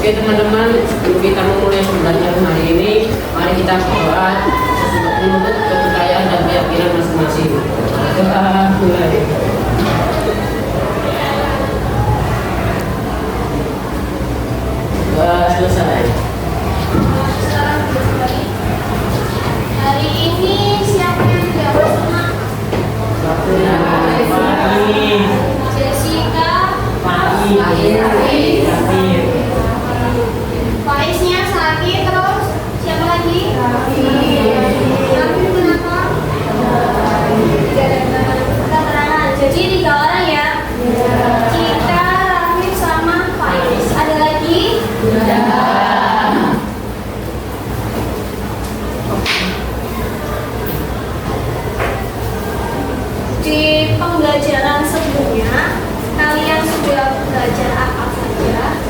Oke teman-teman, sebelum kita memulai pembelajaran hari ini, mari kita berdoa menurut kepercayaan dan keyakinan masing-masing. Doa mulai. Doa selesai. Hari ini siapa yang jawab semua? Jessica, Faiznya sakit, terus siapa lagi? Raffi kenapa? Keterangan. Jadi 3 orang ya. Kita, Raffi sama Faiz. Ada lagi? Di pembelajaran sebelumnya, kalian sudah belajar apa saja?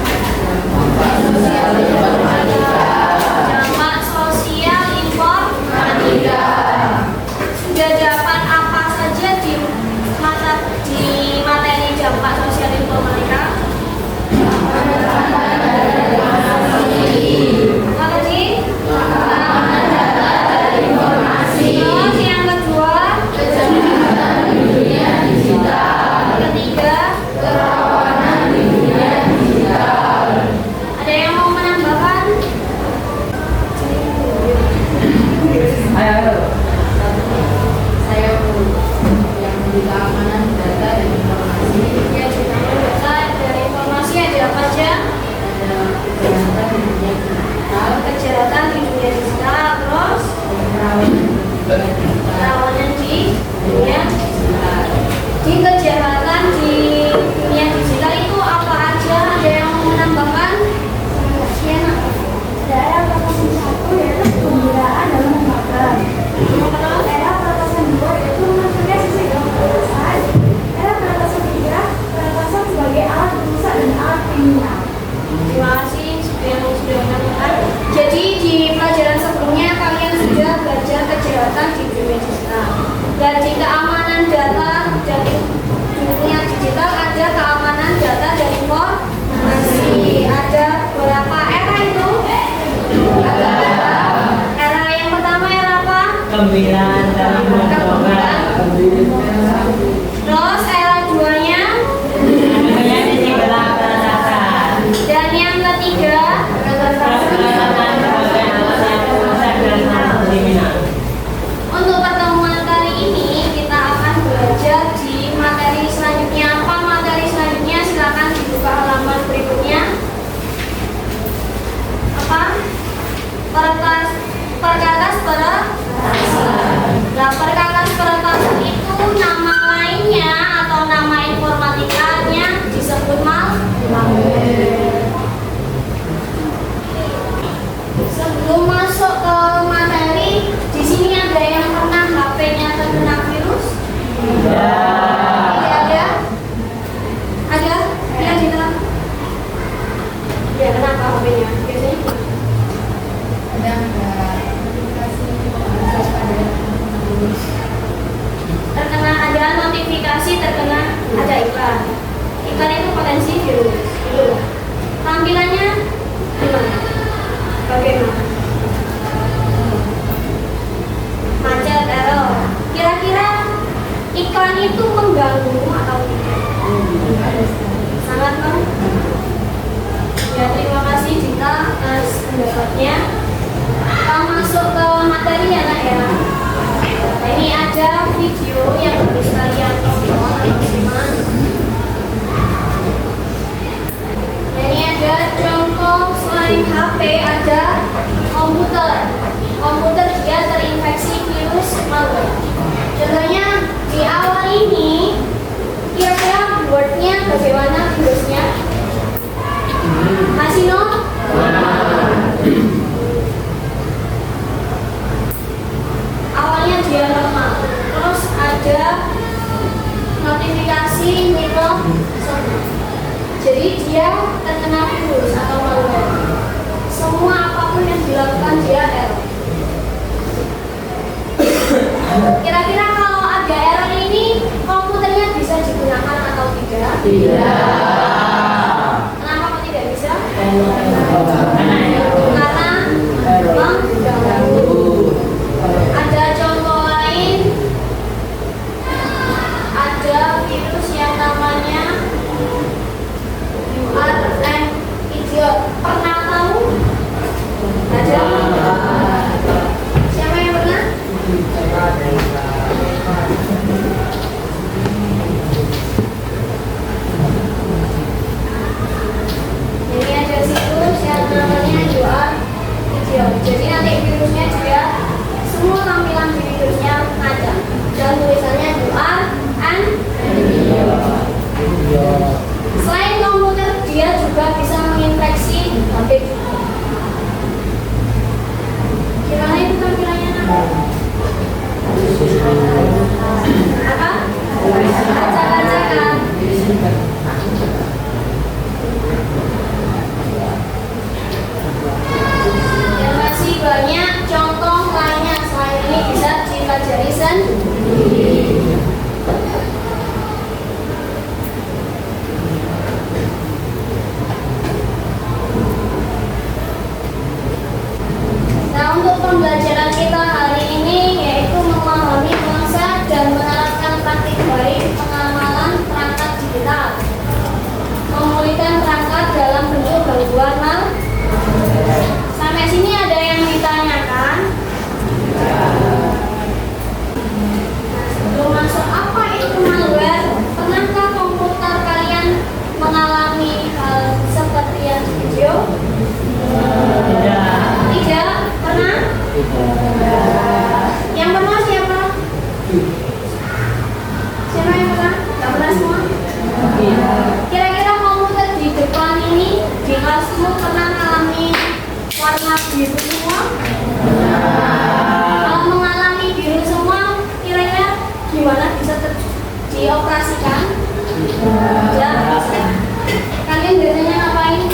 Dampak sosial informatika. Sudah dapat apa saja di materi dampak sosial informatika? Apa sih? Terus yang kedua? Ketiga? Ada yang mau menambahkan? Saya yang di keamanan data dan informasi, Ya, juga data dan informasi ada apa aja? ada kejahatan di dunia digital, Kejahatan di dunia digital, terus kerawanan di dunia. Di kejahatan di dunia digital itu apa aja? Ada yang mau menambahkan? Daerah peretasan 1 yaitu penggunaan dalam lembaga. Daerah peretasan 2 yaitu maksudnya sisi dalam peretasan. Daerah peretasan 3 peretasan sebagai alat perusak dan alat kriminal. Terima kasih yang sudah menambahkan. Jadi di pelajaran sebelumnya kalian sudah belajar kejahatan di dunia digital. Dan di keamanan data dari dunia digital ada keamanan data dan informasi. Ada berapa era itu? Ada era yang pertama era apa? Pembilan dan pengembangan. Terus era 2-nya dan yang ketiga untuk pertemuan kali ini kita akan belajar di materi selanjutnya. Apa materi selanjutnya? Silakan dibuka halaman berikutnya. Apa? Perkakas peretasan. Nah, perkakas peretasan itu nama lainnya atau nama informatikanya disebut malware. Sebelum masuk ke materi, di sini ada yang pernah HP-nya terkena virus? Tidak ada? Ada? Ya, kita. Ya, kenapa HP-nya? Biasanya terkena ada notifikasi, terkena ada iklan. Iklan itu potensi virus. Tampilannya gimana? Bagaimana? Macet, error. Kira-kira iklan itu mengganggu atau tidak? Sangat mengganggu. Ya, terima kasih Dita atas pendapatnya. Kita masuk ke materi ya nak ya. Nah, ini ada video yang harus kalian tonton teman-teman. Nah, ini ada contoh selain HP ada komputer. Komputer dia terinfeksi virus malware. Contohnya di awal ini kira-kira wordnya bagaimana virusnya? Masih no? Awalnya dia lemah, terus ada notifikasi Microsoft. Jadi dia terkena virus atau malware. Semua apapun yang dilakukan dia error. Kira-kira kalau ada error ini komputernya bisa digunakan atau tidak? Tidak. Kenapa kok tidak bisa? karena mengganggu. Ada contoh lain, ada virus yang namanya URN idiot. Pernah tahu? Ada? Siapa yang pernah? Jadi ada situs yang namanya URN idiot. Jadi nanti virusnya dia semua tampilan di virusnya ada dan tulisannya URN idiot. Selain komputer, dia juga bisa menginfeksi HP juga. Kiranya itu tampilannya apa? Apa? Kaca-kaca kan? Dan masih banyak contoh lainnya. Selain ini bisa dipelajari sendiri. Nah, untuk pembelajaran kita hari ini yaitu memahami konsep dan menerapkan praktik baik pengamalan perangkat digital, memulihkan perangkat dalam bentuk gangguan malware. Sampai sini ada yang ditanyakan? Nah, sebelum masuk, apa itu malware? Pernahkah komputer kalian mengalami hal seperti yang di video? Tidak. Pernah? Yang pernah siapa? Siapa yang pernah? Gak pernah semua? Kira-kira komputer di depan ini di kelasmu pernah mengalami warna biru semua? Kalau mengalami biru semua, kira-kira gimana bisa dioperasikan? Ya, kalian biasanya ngapain?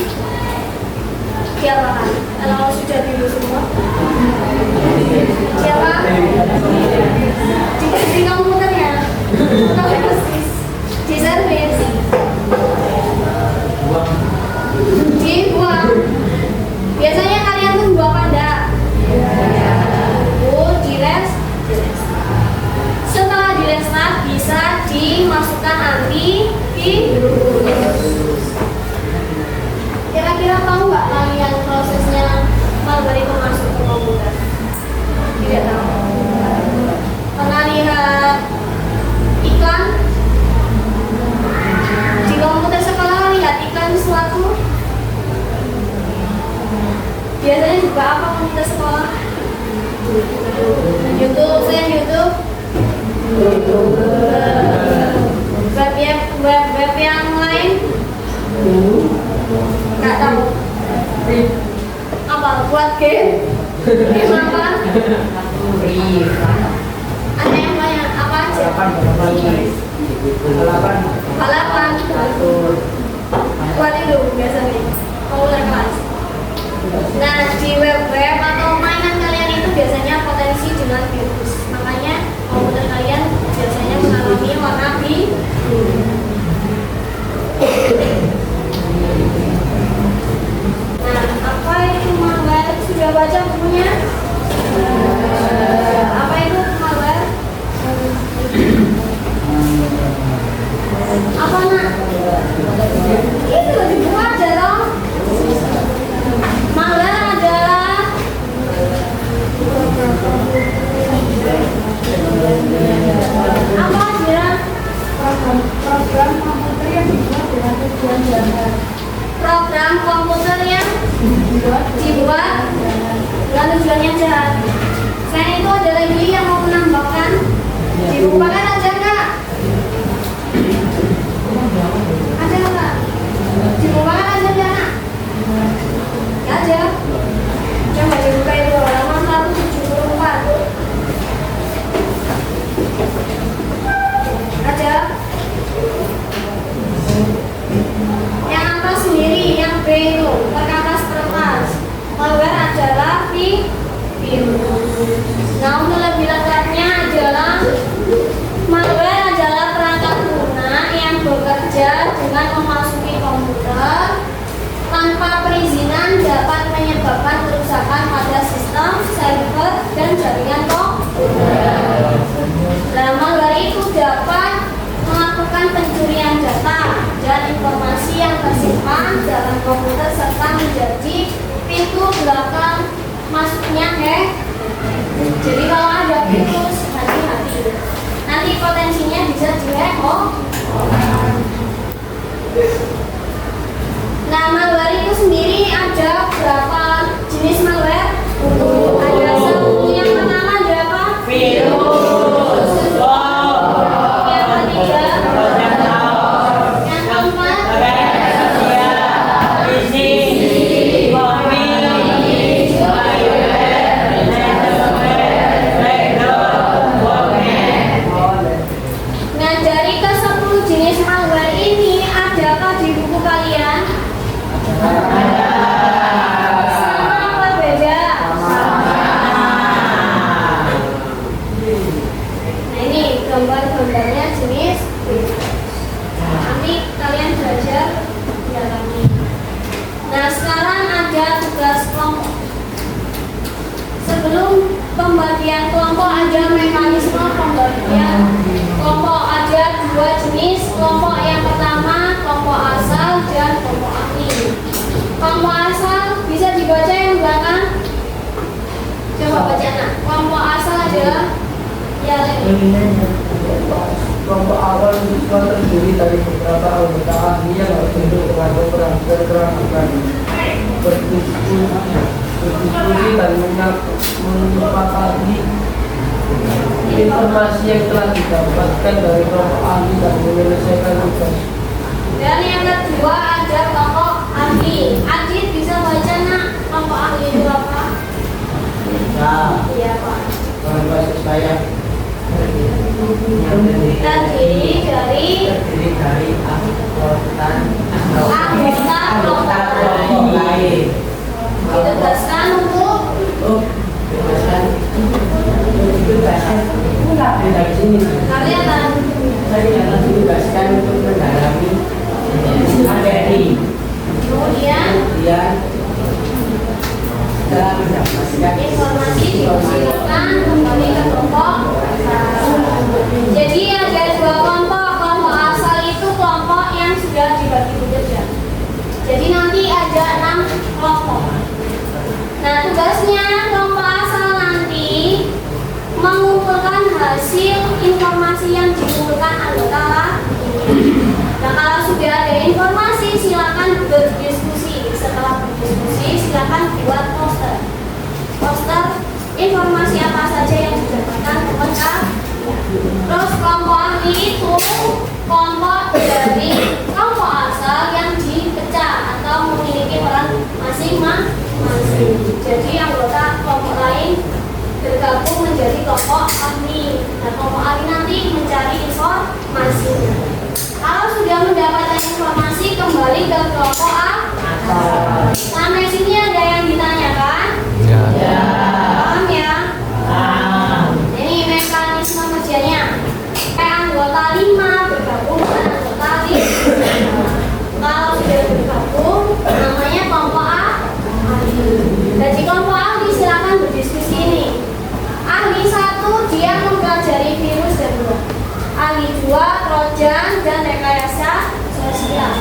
Diapakan? Kalau sudah biru semua? Siapa? Di komputernya? Di servis? Dibuang? Biasanya kalian tuh buang pada? Di restart. Setelah di restart bisa dimasukkan antivirus. Kira-kira tahu nggak kalian prosesnya malware itu masuk ke komputer? Tidak tahu. Pernah lihat iklan? Di komputer sekolah lihat iklan sesuatu? Biasanya juga apa komputer sekolah? YouTube, YouTube. Web yang lain? Nggak tahu. Apa? Buat game? Game apa? Ada yang banyak apa aja? Balapan. Buat itu biasanya. Komputer kelas. Nah, di web atau mainan kalian itu biasanya potensi dengan virus. Makanya komputer kalian biasanya mengalami warna biru. Nah, apa itu malware? Sudah baca bukunya? Apa itu malware? Apa nak? Itu di buku aja dong. Malware adalah apa aja? Program komputer yang dibuat dengan tujuan jahat. Program komputer yang dibuat dengan tujuan yang jahat. Selain itu ada lagi yang mau menambahkan? Dilupakan aja nggak? Ada nggak? Dilupakan aja nggak? Nggak aja. Coba dibuka itu halaman 174. Ada? Yang atas sendiri, yang B itu perkakas. Malware adalah virus. Nah, untuk lebih lengkapnya adalah malware adalah perangkat lunak yang bekerja dengan memasuki komputer tanpa perizinan Nah, malware itu sendiri ada berapa jenis malware? Ada satu, yang pertama ada apa? Virus. Yang ketiga, yang keempat, nah dari ke-10 jenis malware ini adakah di buku kalian? Sama apa beda? Nah ini gambar-gambarnya jenis virus. Nanti kalian belajar ya lagi. Nah sekarang ada tugas kelompok. Sebelum pembagian kelompok ada mekanisme pembagian kelompok. Ada dua jenis kelompok. Yang pertama kelompok asal dan kelompok ahli. Kelompok asal bisa dibaca yang belakang. Coba baca nak. Kelompok asal adalah ya Kelompok awal siswa terdiri dari beberapa anggota ahli yang berbentuk kepada berkeramatan berdiskusi dan menyepakati informasi yang telah didapatkan dari kelompok ahli dan menyelesaikan tugas. Dan yang kedua ada kelompok ahli. Adit bisa baca nak kelompok ahli itu apa? Nah, Iya pak. kalau bahasa saya Terdiri dari anggota kelompok lain. ditugaskan untuk dari sini. kalian Saya akan ditugaskan untuk mendalami materi. kemudian Dalam mendapatkan informasi dipersilakan kembali ke kelompok asal. Jadi ada dua kelompok. Kelompok asal itu kelompok yang sudah dibagi tugas. Jadi nanti ada 6 kelompok. Nah tugasnya kelompok asal nanti mengumpulkan hasil informasi yang dikumpulkan anggota. Nah kalau sudah ada informasi silakan berdiskusi. Setelah berdiskusi silakan buat poster informasi apa saja yang didapatkan mereka. Terus kelompok ahli itu kelompok dari kelompok asal yang dipecah atau memiliki peran masing-masing. Jadi anggota kelompok lain bergabung menjadi kelompok ahli. Nah kelompok ahli nanti mencari informasi. Kalau sudah mendapatkan informasi kembali ke kelompok A. Sampai sini ada yang ditanyakan? Ya. Paham ya? Ini mekanisme kerjanya. Kayak anggota 5 bergabung dengan anggota 5. Kalau sudah bergabung, namanya kelompok A. Jadi kelompok ahli silakan berdiskusi ini. Ahli 1 dia mempelajari virus dan web. Ahli 2 trojan dan rekayasa sosial.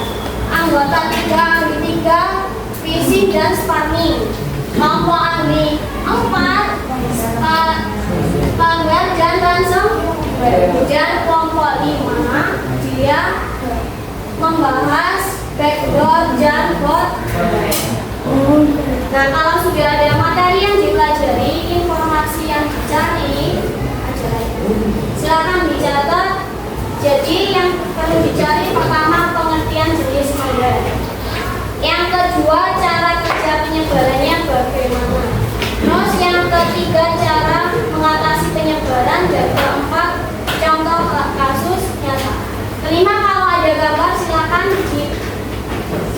Anggota 3 ahli 3 phishing dan spamming. Kelompok ahli 4 malware dan ransomware. Dan kelompok 5 dia membahas backdoor dan botnet. Nah kalau sudah ada materi yang dipelajari, informasi yang dicari, silakan dicatat. Jadi yang perlu dicari pertama pengertian jenis malware. Yang kedua cara kerja penyebarannya bagaimana. Terus yang ketiga cara mengatasi penyebaran. Dan keempat contoh kasus nyata. Kelima kalau ada gambar silakan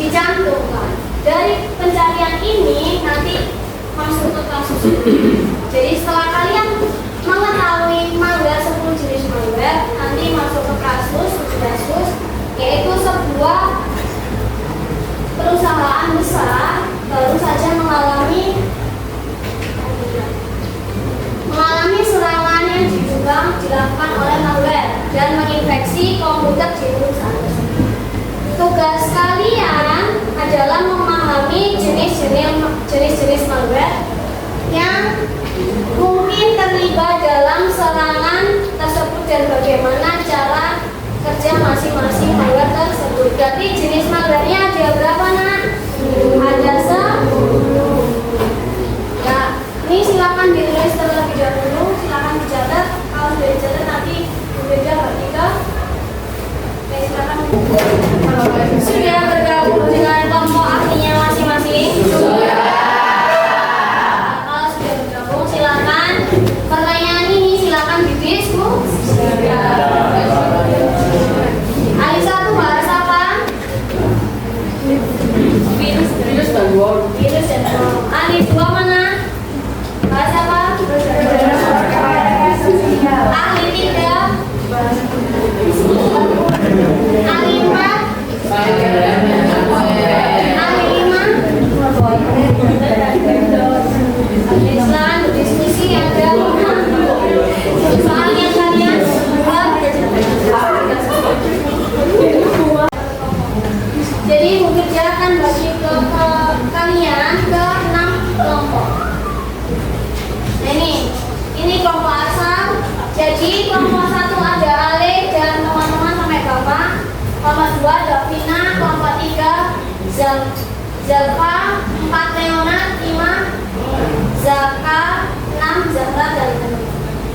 dicantumkan. Dari pencarian ini nanti masuk ke kasus ini. Jadi setelah kalian mengetahui malware 10 jenis malware, nanti masuk ke kasus, yaitu sebuah perusahaan besar baru saja mengalami serangan yang dilakukan oleh malware dan menginfeksi komputer di perusahaan tersebut. Tugas kalian adalah memahami jenis-jenis malware yang mungkin terlibat dalam serangan tersebut dan bagaimana cara kerja masing-masing magar tersebut. Berarti jenis magarnya ada berapa, Nak? Ada 10. Ya, ini silakan ditulis terlebih dahulu, silakan dicatat. Kalau sudah dicatat nanti berbeda bagi ke. Oke, silakan. Sudah bergabung dengan kelompok ahlinya masing-masing? Sudah. Kalau sudah bergabung, silakan. Pertanyaan ini silakan didiskusi. Ahli 1 bahas apa? Virus dan worm. Virus dan worm. Ahli 2 mana? Bahas apa? Ahli 3. Ahli 4. Ahli 5. Silakan berdiskusi yang ada soalnya kalian jadi bekerja akan bagi ke kalian ke 6 kelompok. Nah ini kelompok asal. Jadi kelompok 1 ada Ale dan teman-teman sampai Bapak. Kelompok 2 ada Vina, kelompok 3 Zalfa, 4 Leonard, 5 Zaka, 6 Zahra dan teman.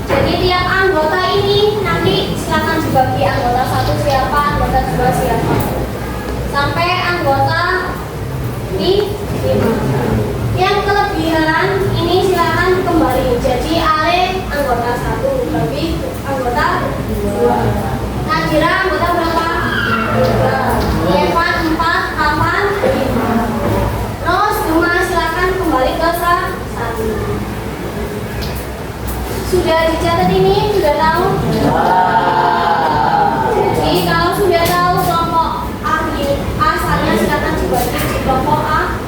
Jadi tiap anggota ini nanti silakan dibagi anggota 1 siapa, anggota 2 siapa, sampai anggota ini 5. Yang kelebihan ini silakan kembali. Jadi Ale anggota 1, bagi anggota 2. Najira anggota berapa? 2. Evan 4, Kapan 5. Ros, Duma silakan kembali ke 1. Sudah dicatat ini? Sudah tahu? Jadi kalau sudah tahu kelompok ahli asalnya silakan dibagi di kelompok A.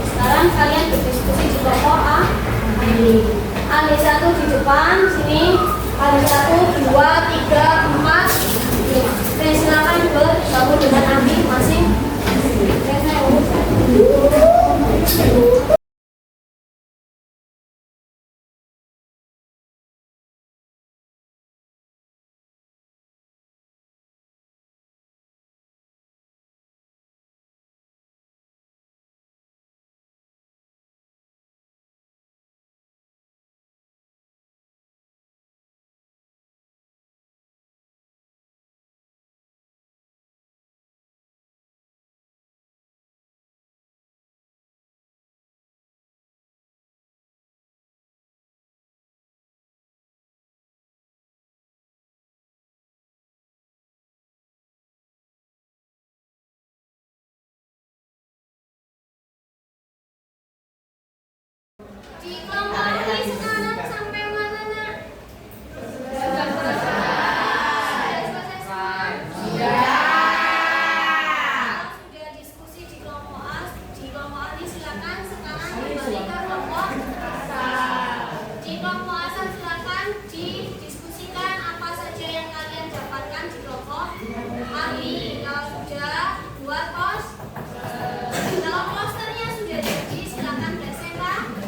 Sekarang kalian berdiskusi di kelompok A. Ahli 1 di depan sini. Ahli 1, 2, 3, 4, 5. Dan silakan bergabung dengan ahli masing. Di kelompok ini sekarang sampai mana, Nak? Sudah selesai semua? Sudah diskusi di kelompok A. Di kelompok A ini silakan sekarang kembali ke kelompok asal. Di kelompok asal silakan didiskusikan apa saja yang kalian dapatkan di kelompok ahli. Kalau sudah buat poster. Kalau posternya sudah jadi silakan presentasi.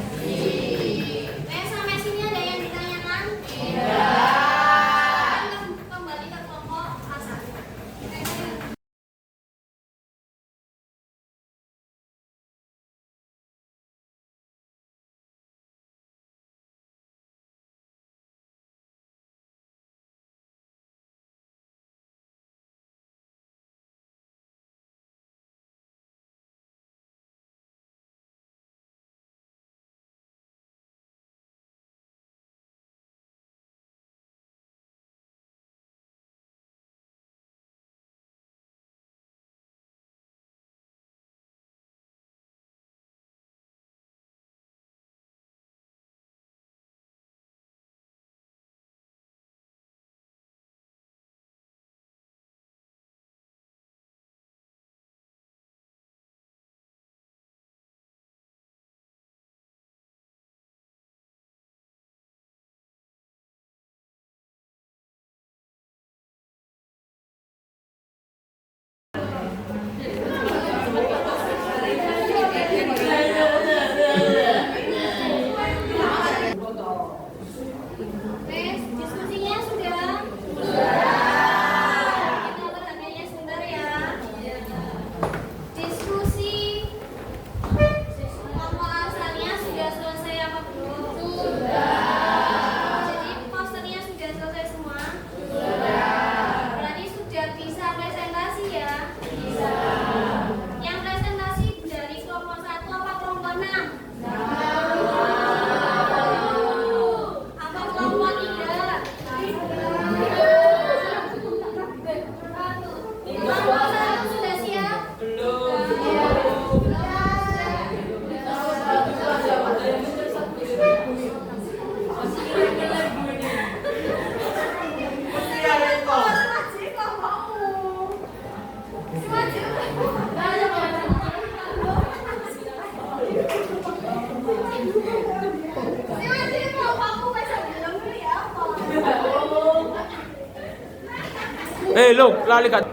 Look, lali kat.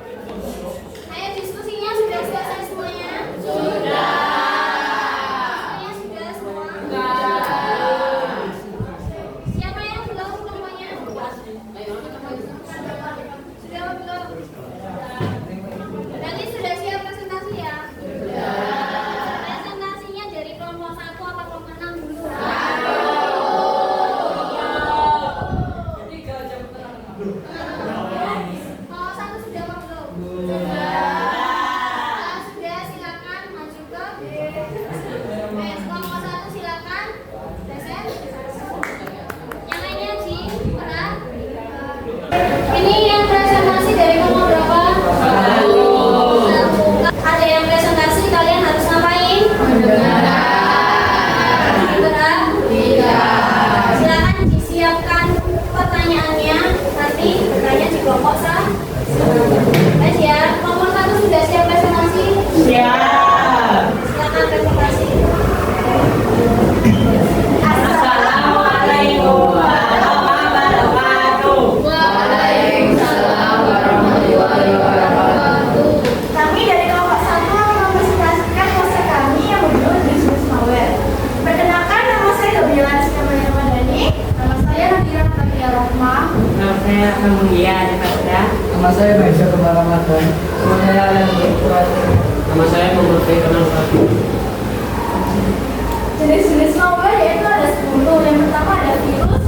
Ayo diskusinya sudah selesai semuanya? Sudah. Semuanya sudah semua? Sudah. Siapa yang belum semuanya? Sudah belum? Nanti sudah siap presentasi ya? Sudah. Presentasinya dari kelompok 1 atau kelompok 6 dulu? Kalau 1 sudah apa belum? Sudah, silakan maju ke kelompok 1 silakan. Present. Yang lainnya Ji, Farah. Ini yang presentasi dari kelompok berapa? 1. Ada yang presentasi, kalian harus ngapain? Berat? Tidak. Silakan disiapkan pertanyaannya. Nanti bertanya di kelompok sah. Baik ya, kelompok 1 sudah siap presentasi? Siap. Silakan presentasi. Assalamualaikum warahmatullahi wabarakatuh. Waalaikumsalam warahmatullahi wabarakatuh. Kami dari kelompok 1 akan mempresentasikan konsep kami yang berjudul Business Malware. Perkenalkan, nama saya Gabriela Sikamaya Ramadhani. Nama saya Nadira Fatia Rahma. Nama saya Amelia Adipatra. Nama saya Maisha Kemar Ramadan. Nama saya Alan Berkuat. Nama saya Muhammad Fikran Al-Fatih. Jenis-jenis malware yaitu ada 10. Yang pertama ada virus.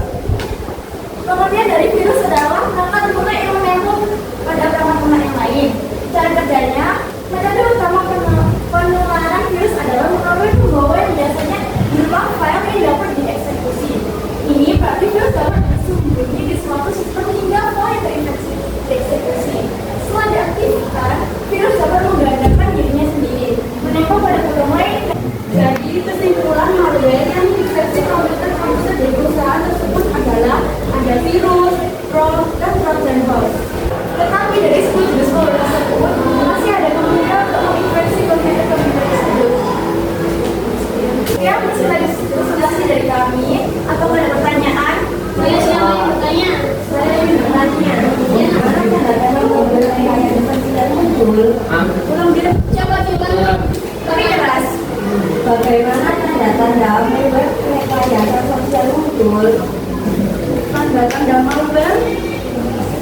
Kemudian dari virus adalah perangkat lunak yang menembus pada perangkat lunak yang lain. Cara kerjanya, metode utama penularan virus adalah melalui pembawaan yang biasanya berupa file yang dapat dieksekusi. Ini berarti virus dapat bersembunyi di suatu sistem hingga file yang terinfeksi dieksekusi. Setelah diaktifkan, virus dapat menggandakan dirinya sendiri, menempel pada program lain. Jadi kesimpulan malware yang infeksi komputer di perusahaan tersebut adalah ada virus, ROM, dan Trojan horse. Tetapi dari 10 jenis malware tersebut masih ada kemungkinan untuk menginfeksi komputer tersebut. Sekian presentasi dari kami. Atau ada pertanyaan? Saya siapa yang bertanya? Saya ingin bertanya. Ya, mana tanda-tanda malware yang infeksi dan muncul? Belum tidak. Coba. Tapi keras. Bagaimana tanda-tanda malware rekayasa sosial muncul? Tanda-tanda malware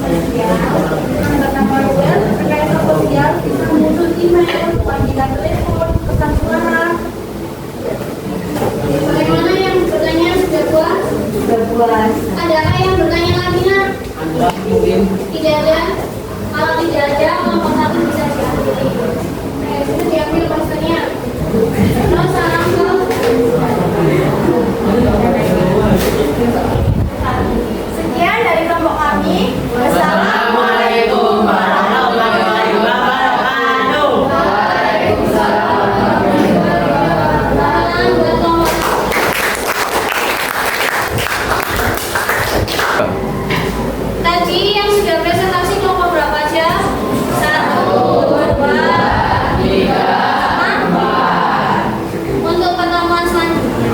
tanda-tanda malware rekayasa sosial bisa muncul email, panggilan telepon, pesan suara. Bagaimana yang bertanya sudah puas? Sudah puas. Adakah yang bertanya lagi nak? Anda mungkin Tidak ada. Kalau tidak ada, kelompok 1 bisa diakhiri. Sudah diambil posternya. Terus salam ke Sekian dari kelompok kami. Assalamualaikum warahmatullahi wabarakatuh. salam buat kelompok. Tadi yang sudah presentasi kelompok berapa aja? 1, 2, 3, 4. Untuk pertemuan selanjutnya,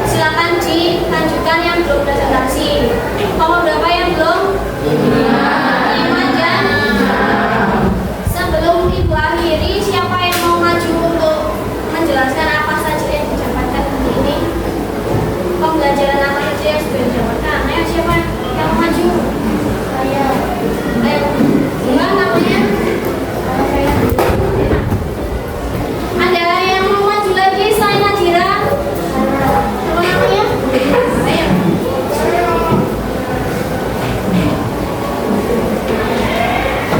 silakan dilanjutkan yang belum presentasi. Kelompok berapa yang belum? 5 aja. Sebelum ibu akhiri, siapa yang mau maju untuk menjelaskan apa saja yang didapatkan hari ini? Pembelajaran apa saja yang sudah didapatkan? Ayo siapa yang mau maju? Saya. Ayo. Gimana namanya? Saya. Ada yang mau maju lagi selain Nadira? Apa namanya? Ayo.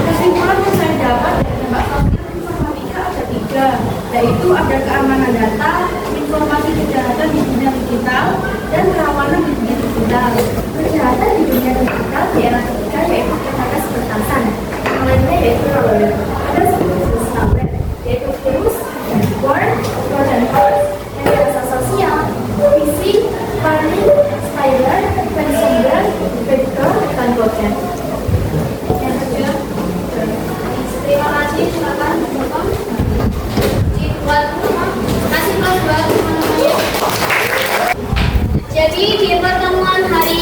Kesimpulan yang saya dapat dari tembak sosial informatika ada 3, yaitu ada keamanan data, informasi kejahatan di dunia digital, dan kerawanan di dunia digital. Kejahatan di dunia digital di era ketiga yaitu kejahatan bertasan. Yang lainnya yaitu malware. Ada 10 jenis malware, yaitu virus, worm, trojan horse, rekayasa sosial, phishing, sparring, spyware, ransomware, vector, dan botnet. Yang kedua, Terima kasih, silakan Bapak. Dibuat kasih kelas buat teman-temannya. Jadi di pertemuan hari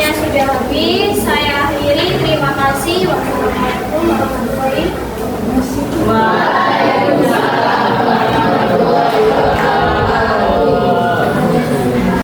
waktunya sudah habis. Saya akhiri. Terima kasih. Wassalamualaikum warahmatullahi wabarakatuh.